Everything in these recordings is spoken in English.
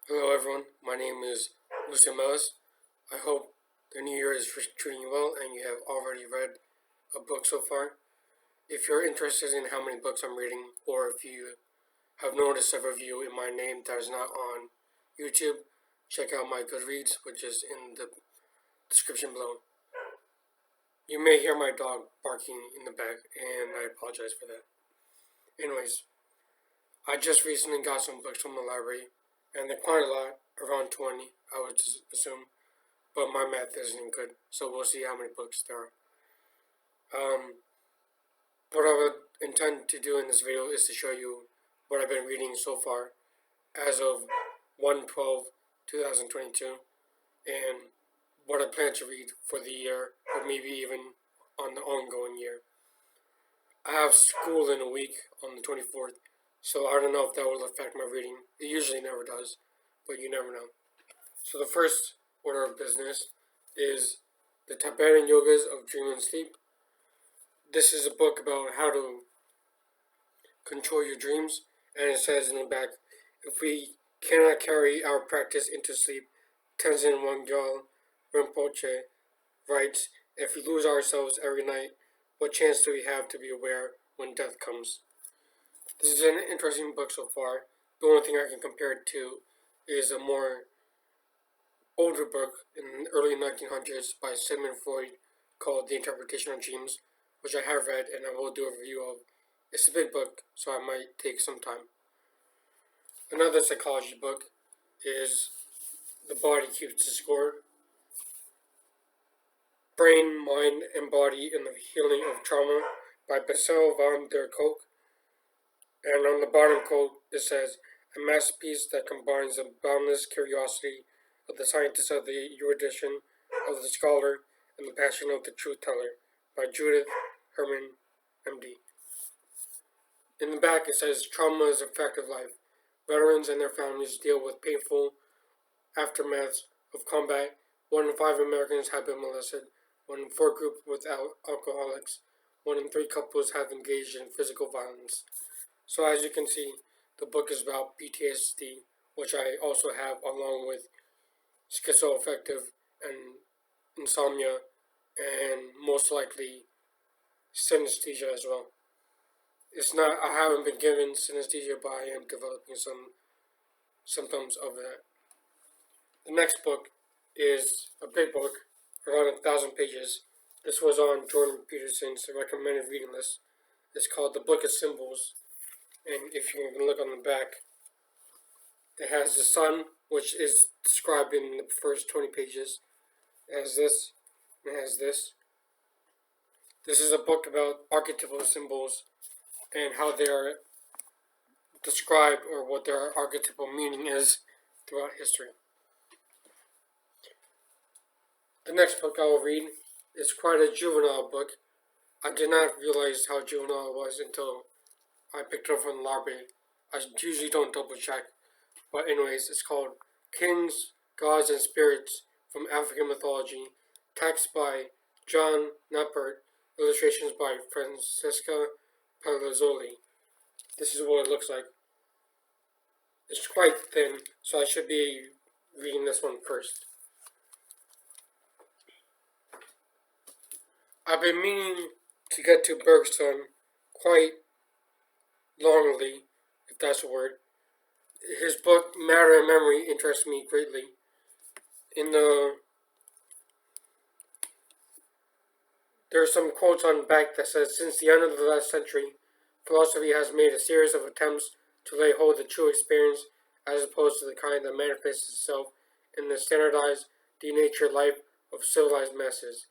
Hello everyone, my name is Lucio Mellace. I hope the new year is treating you well and you have already read a book so far. If you're interested in how many books I'm reading, or if you have noticed a review in my name that is not on YouTube, check out my Goodreads, which is in the description below. You may hear my dog barking in the back, and I apologize for that. Anyways, I just recently got some books from the library, and they're quite a lot, around 20, I would assume. But my math isn't good, so we'll see how many books there are. What I would intend to do in this video is to show you what I've been reading so far as of 1/12/2022 and what I plan to read for the year, or maybe even on the ongoing year. I have school in a week on the 24th, so I don't know if that will affect my reading. It usually never does, but you never know. So the first order of business is The Tapering Yogas of Dream and Sleep. This is a book about how to control your dreams, and it says in the back, if we cannot carry our practice into sleep, Tenzin Wangyal Rinpoche writes, if we lose ourselves every night, what chance do we have to be aware when death comes? This is an interesting book so far. The only thing I can compare it to is a more older book in the early 1900s by Sigmund Freud called The Interpretation of Dreams, which I have read and I will do a review of. It's a big book, so I might take some time. Another psychology book is The Body Keeps the Score. Brain, Mind, and Body in the Healing of Trauma by Bessel van der Kolk. And on the bottom quote, it says, a masterpiece that combines the boundless curiosity of the scientist of the erudition of the scholar and the passion of the truth teller by Judith Herman, MD. In the back it says, trauma is a fact of life. Veterans and their families deal with painful aftermaths of combat. 1 in 5 Americans have been molested. 1 in 4 groups with alcoholics. 1 in 3 couples have engaged in physical violence. So as you can see, the book is about PTSD, which I also have, along with schizoaffective and insomnia, and most likely synesthesia as well. I haven't been given synesthesia, but I am developing some symptoms of that. The next book is a big book, around 1,000 pages. This was on Jordan Peterson's recommended reading list. It's called The Book of Symbols, and if you can look on the back, it has the sun, which is described in the first 20 pages. It has this, and it has this. This is a book about archetypal symbols and how they are described, or what their archetypal meaning is throughout history. The next book I will read is quite a juvenile book. I did not realize how juvenile it was until I picked it up from the library. I usually don't double check, but anyways, it's called Kings, Gods, and Spirits from African Mythology, text by John Knapper, illustrations by Francesca Palazzoli. This is what it looks like. It's quite thin, so I should be reading this one first. I've been meaning to get to Bergson quite longly, if that's a word. His book, Matter and Memory, interests me greatly. There are some quotes on the back that says, since the end of the last century, philosophy has made a series of attempts to lay hold of true experience as opposed to the kind that manifests itself in the standardized, denatured life of civilized masses.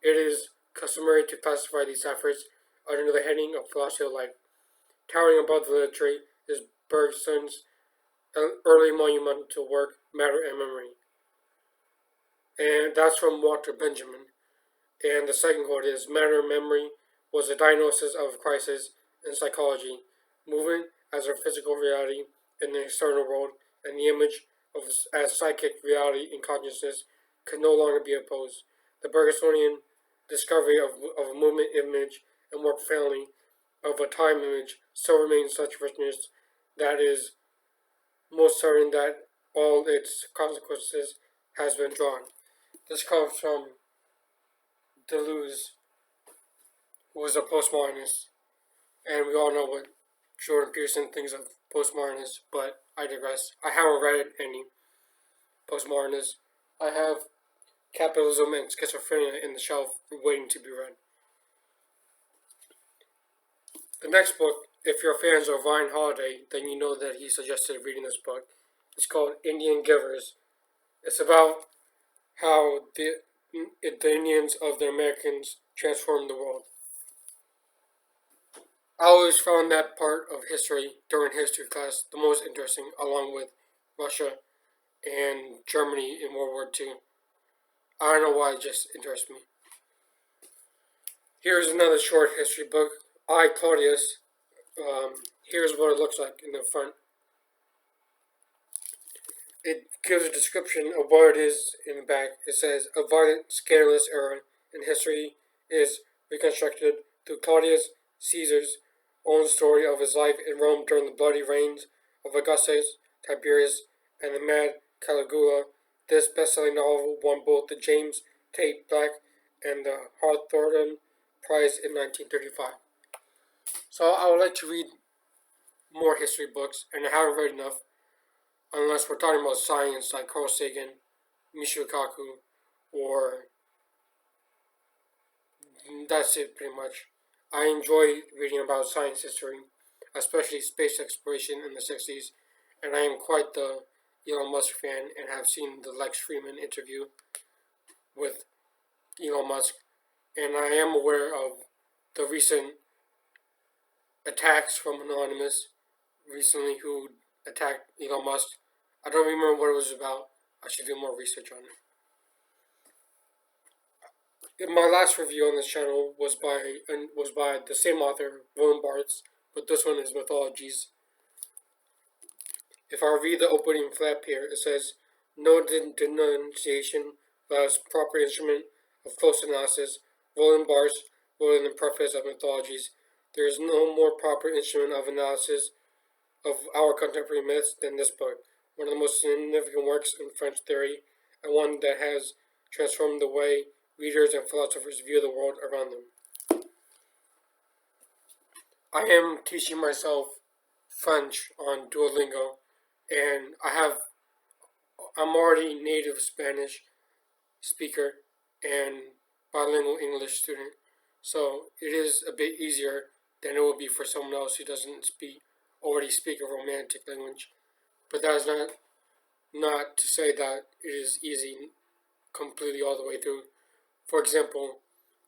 It is customary to classify these efforts under the heading of philosophy of life. Towering above the literature is Bergson's early monumental work, Matter and Memory. And that's from Walter Benjamin. And the second quote is, Matter and Memory was a diagnosis of a crisis in psychology, movement as our physical reality in the external world, and the image of as psychic reality in consciousness could no longer be opposed. The Bergsonian discovery of a movement image, and more profoundly, of a time image, still remains such richness that is most certain that all its consequences has been drawn. This comes from Deleuze, who was a postmodernist, and we all know what Jordan Peterson thinks of postmodernists, but I digress. I haven't read any postmodernists. I have Capitalism and Schizophrenia in the shelf waiting to be read. The next book, if you're fans of Ryan Holiday, then you know that he suggested reading this book. It's called Indian Givers. It's about how the Indians of the Americans transformed the world. I always found that part of history during history class the most interesting, along with Russia and Germany in World War II. I don't know why it just interests me. Here's another short history book, I, Claudius. Here's what it looks like in the front. It gives a description of what it is in the back. It says, a violent, scandalous era in history is reconstructed through Claudius Caesar's own story of his life in Rome during the bloody reigns of Augustus, Tiberius, and the mad Caligula. This best-selling novel won both the James Tait Black and the Hawthorne Prize in 1935. So I would like to read more history books, and I haven't read enough, unless we're talking about science like Carl Sagan, Michio Kaku, or that's it pretty much. I enjoy reading about science history, especially space exploration in the 60s, and I am quite the Elon Musk fan and have seen the Lex Fridman interview with Elon Musk, and I am aware of the recent attacks from Anonymous recently who attacked Elon Musk. I don't remember what it was about. I should do more research on it. My last review on this channel was by the same author, Roland Barthes, but this one is Mythologies. If I read the opening flap here, it says, no denunciation allows proper instrument of close analysis. Roland Barthes wrote in the preface of Mythologies, there is no more proper instrument of analysis of our contemporary myths than this book, one of the most significant works in French theory, and one that has transformed the way readers and philosophers view the world around them. I am teaching myself French on Duolingo, and I'm already native Spanish speaker and bilingual English student, so it is a bit easier than it would be for someone else who doesn't already speak a romantic language. But that is not to say that it is easy completely all the way through. For example,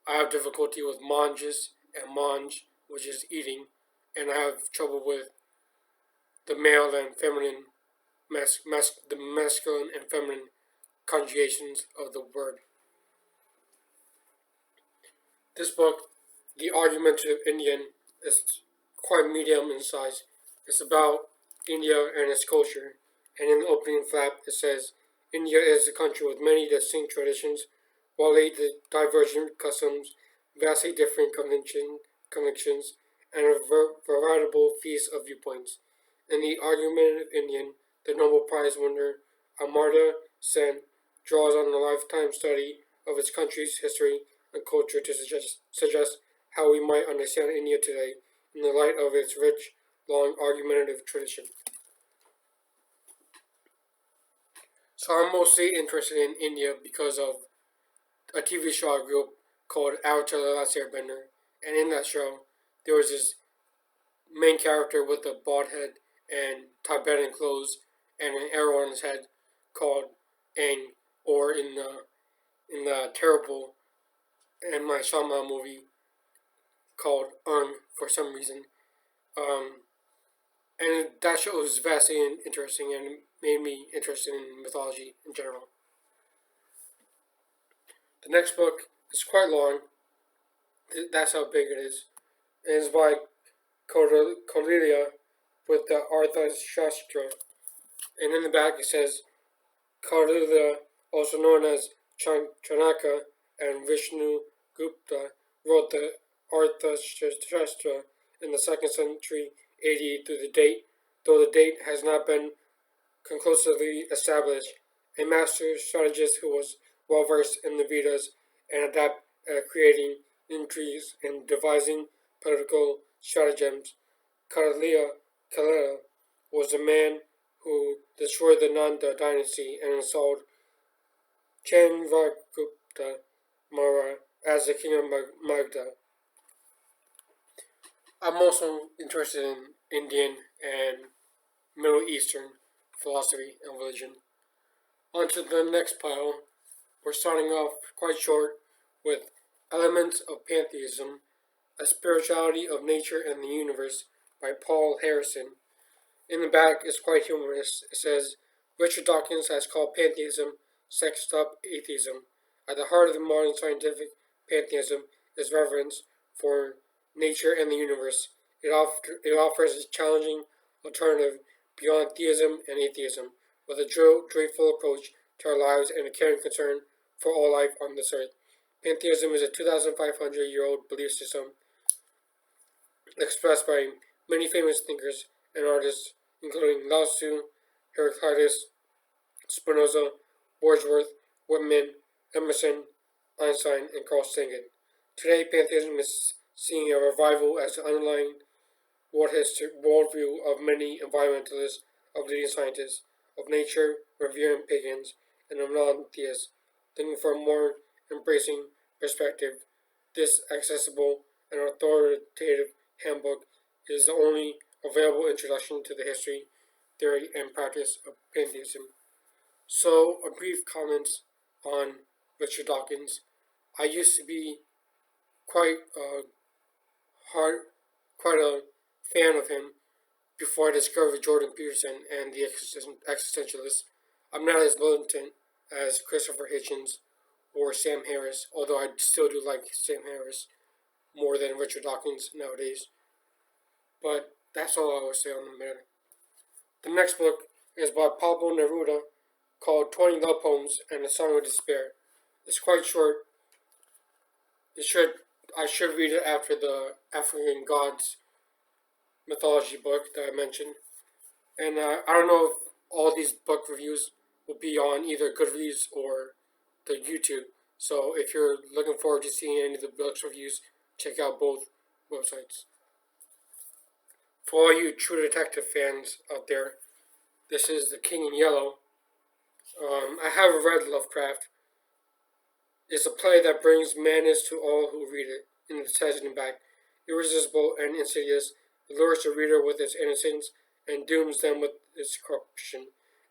I have difficulty with manges and mange, which is eating, and I have trouble with the male and feminine, the masculine and feminine conjugations of the word. This book, The Argumentative Indian, is quite medium in size. It's about India and its culture, and in the opening flap it says, India is a country with many distinct traditions, widely divergent customs, vastly different convictions, and a veritable feast of viewpoints. In The Argumentative Indian, the Nobel Prize winner Amartya Sen draws on a lifetime study of its country's history and culture to suggest how we might understand India today in the light of its rich, long, argumentative tradition. So I'm mostly interested in India because of a TV show I grew up called Avatar: The Last Airbender, and in that show there was this main character with a bald head and Tibetan clothes and an arrow on his head called Aang, or in the terrible M. Night Shyamalan movie called for some reason. And that show was vastly interesting and made me interested in mythology in general. The next book is quite long. That's how big it is. It is by Cordelia with the Arthashastra. And in the back it says, Cordelia, also known as Chanaka and Vishnu Gupta, wrote the Arthashastra in the 2nd century AD though the date has not been conclusively established, a master strategist who was well versed in the Vedas and adept at creating intrigues and devising political stratagems. Kalila was the man who destroyed the Nanda dynasty and installed Chandragupta Maurya as the king of Magadha. I'm also interested in Indian and Middle Eastern philosophy and religion. On to the next pile. We're starting off quite short with Elements of Pantheism, A Spirituality of Nature and the Universe by Paul Harrison. In the back is quite humorous. It says, Richard Dawkins has called pantheism sexed up atheism. At the heart of the modern scientific pantheism is reverence for nature and the universe. It offers a challenging alternative beyond theism and atheism, with a joyful approach to our lives and a caring concern for all life on this earth. Pantheism is a 2,500-year-old belief system expressed by many famous thinkers and artists, including Lucio, Claudius, Spinoza, Wordsworth, Whitman, Emerson, Einstein, and Carl Sagan. Today, pantheism is seeing a revival as the underlying worldview of many environmentalists, of leading scientists, of nature, revering pagans, and of non-theists, looking for a more embracing perspective. This accessible and authoritative handbook is the only available introduction to the history, theory, and practice of pantheism. So, a brief comment on Richard Dawkins. I used to be quite quite a fan of him before I discovered Jordan Peterson and the existentialists. I'm not as militant as Christopher Hitchens or Sam Harris, although I still do like Sam Harris more than Richard Dawkins nowadays. But that's all I will say on the matter. The next book is by Pablo Neruda, called 20 Love Poems and a Song of Despair. It's quite short. I should read it after the African Gods mythology book that I mentioned. And I don't know if all these book reviews will be on either Goodreads or the YouTube. So if you're looking forward to seeing any of the books reviews, check out both websites. For all you True Detective fans out there, this is The King in Yellow. I have read Lovecraft. It's a play that brings madness to all who read it. In the text and back, irresistible and insidious, it lures the reader with its innocence and dooms them with its corruption.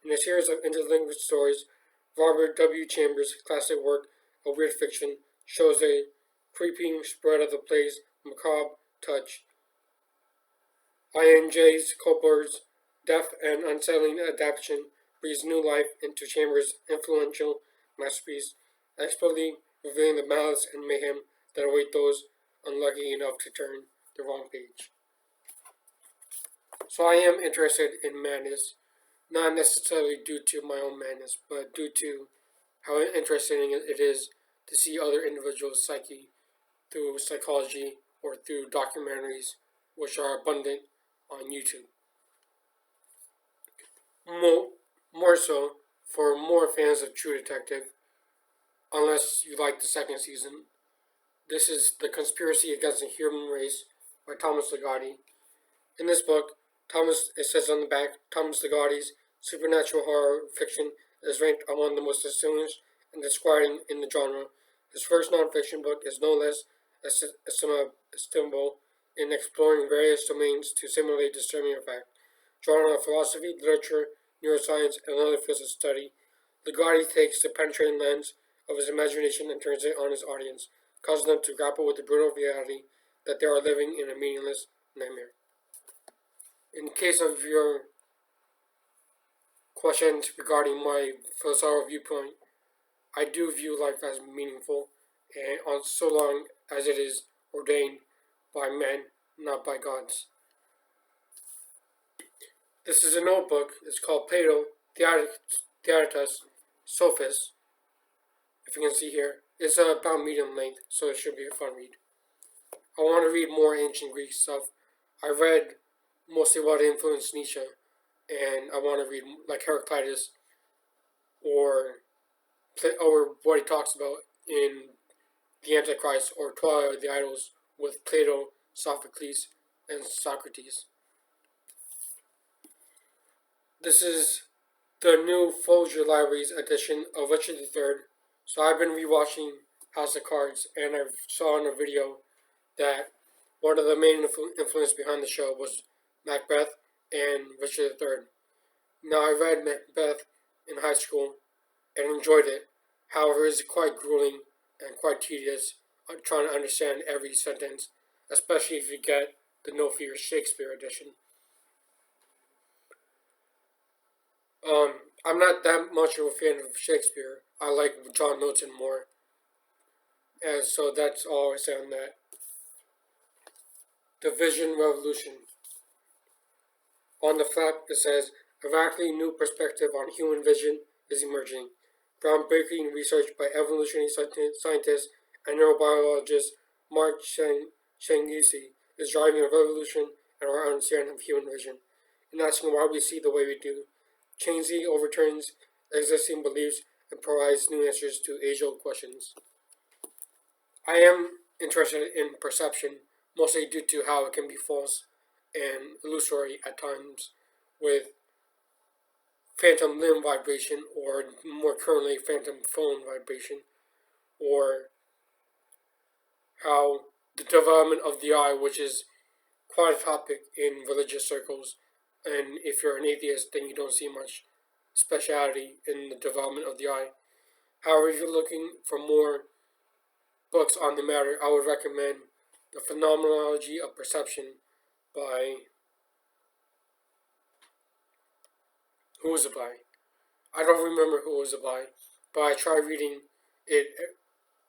In a series of interlinked stories, Robert W. Chambers' classic work of weird fiction shows the creeping spread of the play's macabre touch. I.N.J. Kohlberg's deft and unsettling adaptation breathes new life into Chambers' influential masterpiece, expertly revealing the malice and mayhem that await those unlucky enough to turn the wrong page. So I am interested in madness, not necessarily due to my own madness, but due to how interesting it is to see other individuals' psyche through psychology or through documentaries, which are abundant on YouTube. More so, for more fans of True Detective, unless you like the second season, this is The Conspiracy Against the Human Race by Thomas Lagarde. In this book, it says on the back, Thomas Lagarde's supernatural horror fiction is ranked among the most distinguished and disquieting in the genre. His first non-fiction book is no less estimable in exploring various domains to simulate disturbing effect. Drawn on philosophy, literature, neuroscience, and other fields of study, Lagarde takes the penetrating lens of his imagination and turns it on his audience, causing them to grapple with the brutal reality that they are living in a meaningless nightmare. In the case of your questions regarding my philosophical viewpoint, I do view life as meaningful, and so long as it is ordained by men, not by gods. This is an old book. It's called Plato, Theaetetus, Sophist. If you can see here, it's about medium length, so it should be a fun read. I want to read more ancient Greek stuff. I read mostly what influenced Nietzsche, and I want to read like Heraclitus or what he talks about in The Antichrist or Twilight of the Idols with Plato, Sophocles, and Socrates. This is the new Folger Libraries edition of Richard III. So I've been rewatching House of Cards, and I saw in a video that one of the main influence behind the show was Macbeth and Richard III. Now, I read Macbeth in high school and enjoyed it. However, it's quite grueling and quite tedious trying to understand every sentence, especially if you get the No Fear Shakespeare edition. I'm not that much of a fan of Shakespeare. I like John Milton more, and so that's all I say on that. The Vision Revolution. On the flap, it says, a radically new perspective on human vision is emerging. Groundbreaking research by evolutionary scientist and neurobiologist Mark Changizi is driving a revolution in our understanding of human vision and asking why we see the way we do. Changizi overturns existing beliefs and provides new answers to age-old questions. I am interested in perception, mostly due to how it can be false and illusory at times, with phantom limb vibration, or more currently, phantom phone vibration, or how the development of the eye, which is quite a topic in religious circles, and if you're an atheist, then you don't see much speciality in the development of the eye. However, if you're looking for more books on the matter, I would recommend The Phenomenology of Perception by... Who was it by? I don't remember who it was by, but I tried reading it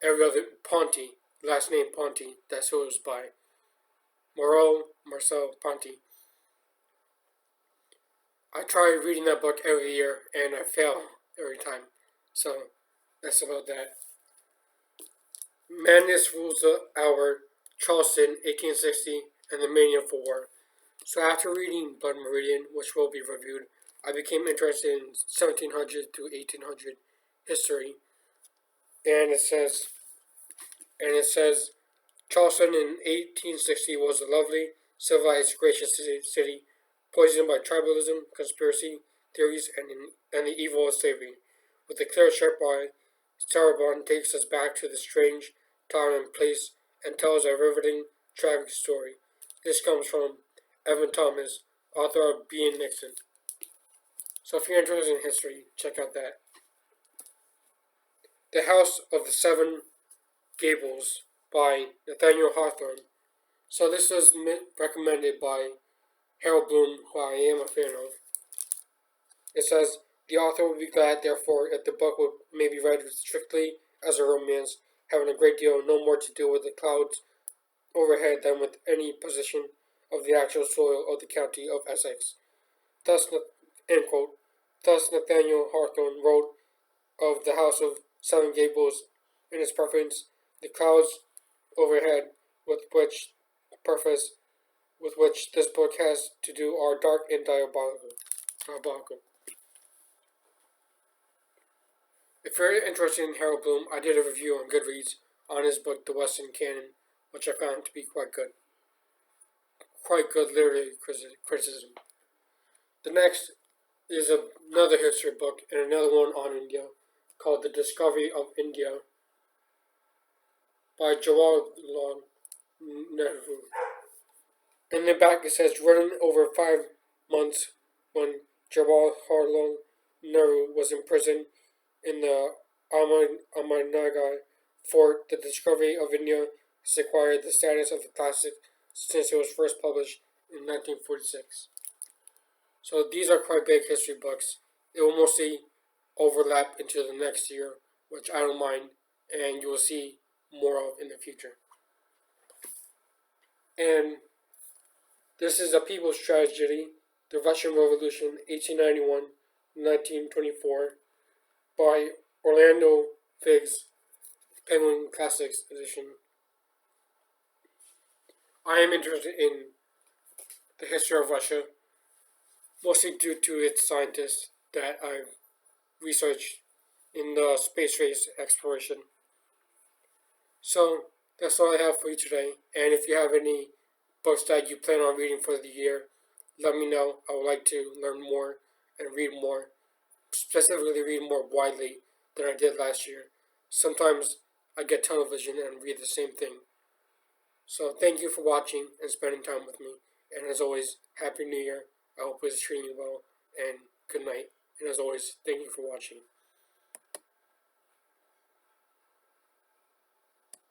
every other... Ponty, last name Ponty, that's who it was by. Marcel Ponty. I try reading that book every year, and I fail every time. So, that's about that. Madness Rules the Hour, Charleston, 1860, and the Mania for War. So after reading Blood Meridian, which will be reviewed, I became interested in 1700 to 1800 history. And it says, Charleston in 1860 was a lovely, civilized, gracious city, poisoned by tribalism, conspiracy theories, and the evil of slavery. With a clear, sharp eye, Sarabon takes us back to the strange time and place and tells a riveting, tragic story. This comes from Evan Thomas, author of B. and Nixon. So if you're interested in history, check out that. The House of the Seven Gables by Nathaniel Hawthorne. So this was recommended by Harold Bloom, who I am a fan of. It says, the author would be glad, therefore, if the book would may be read strictly as a romance, having a great deal no more to do with the clouds overhead than with any position of the actual soil of the county of Essex. Thus, end quote. Thus Nathaniel Hawthorne wrote of the House of Seven Gables in his preface, the clouds overhead with which this book has to do are dark and diabolical. If you're interested in Harold Bloom, I did a review on Goodreads on his book, The Western Canon, which I found to be quite good. Quite good literary criticism. The next is another history book and another one on India called The Discovery of India by Jawaharlal Nehru. In the back it says, written over 5 months when Jawaharlal Nehru was in prison in the Ahmednagar fort. The Discovery of India has acquired the status of a classic since it was first published in 1946. So these are quite big history books. It will mostly overlap into the next year, which I don't mind, and you will see more of in the future. And this is A People's Tragedy, The Russian Revolution, 1891-1924, by Orlando Figg's Penguin Classics edition. I am interested in the history of Russia, mostly due to its scientists that I've researched in the space race exploration. So that's all I have for you today. And if you have any books that you plan on reading for the year, let me know. I would like to learn more and read more, specifically read more widely than I did last year. Sometimes I get television and read the same thing. So thank you for watching and spending time with me. And as always, Happy New Year. I hope it's treating you well. And good night. And as always, thank you for watching.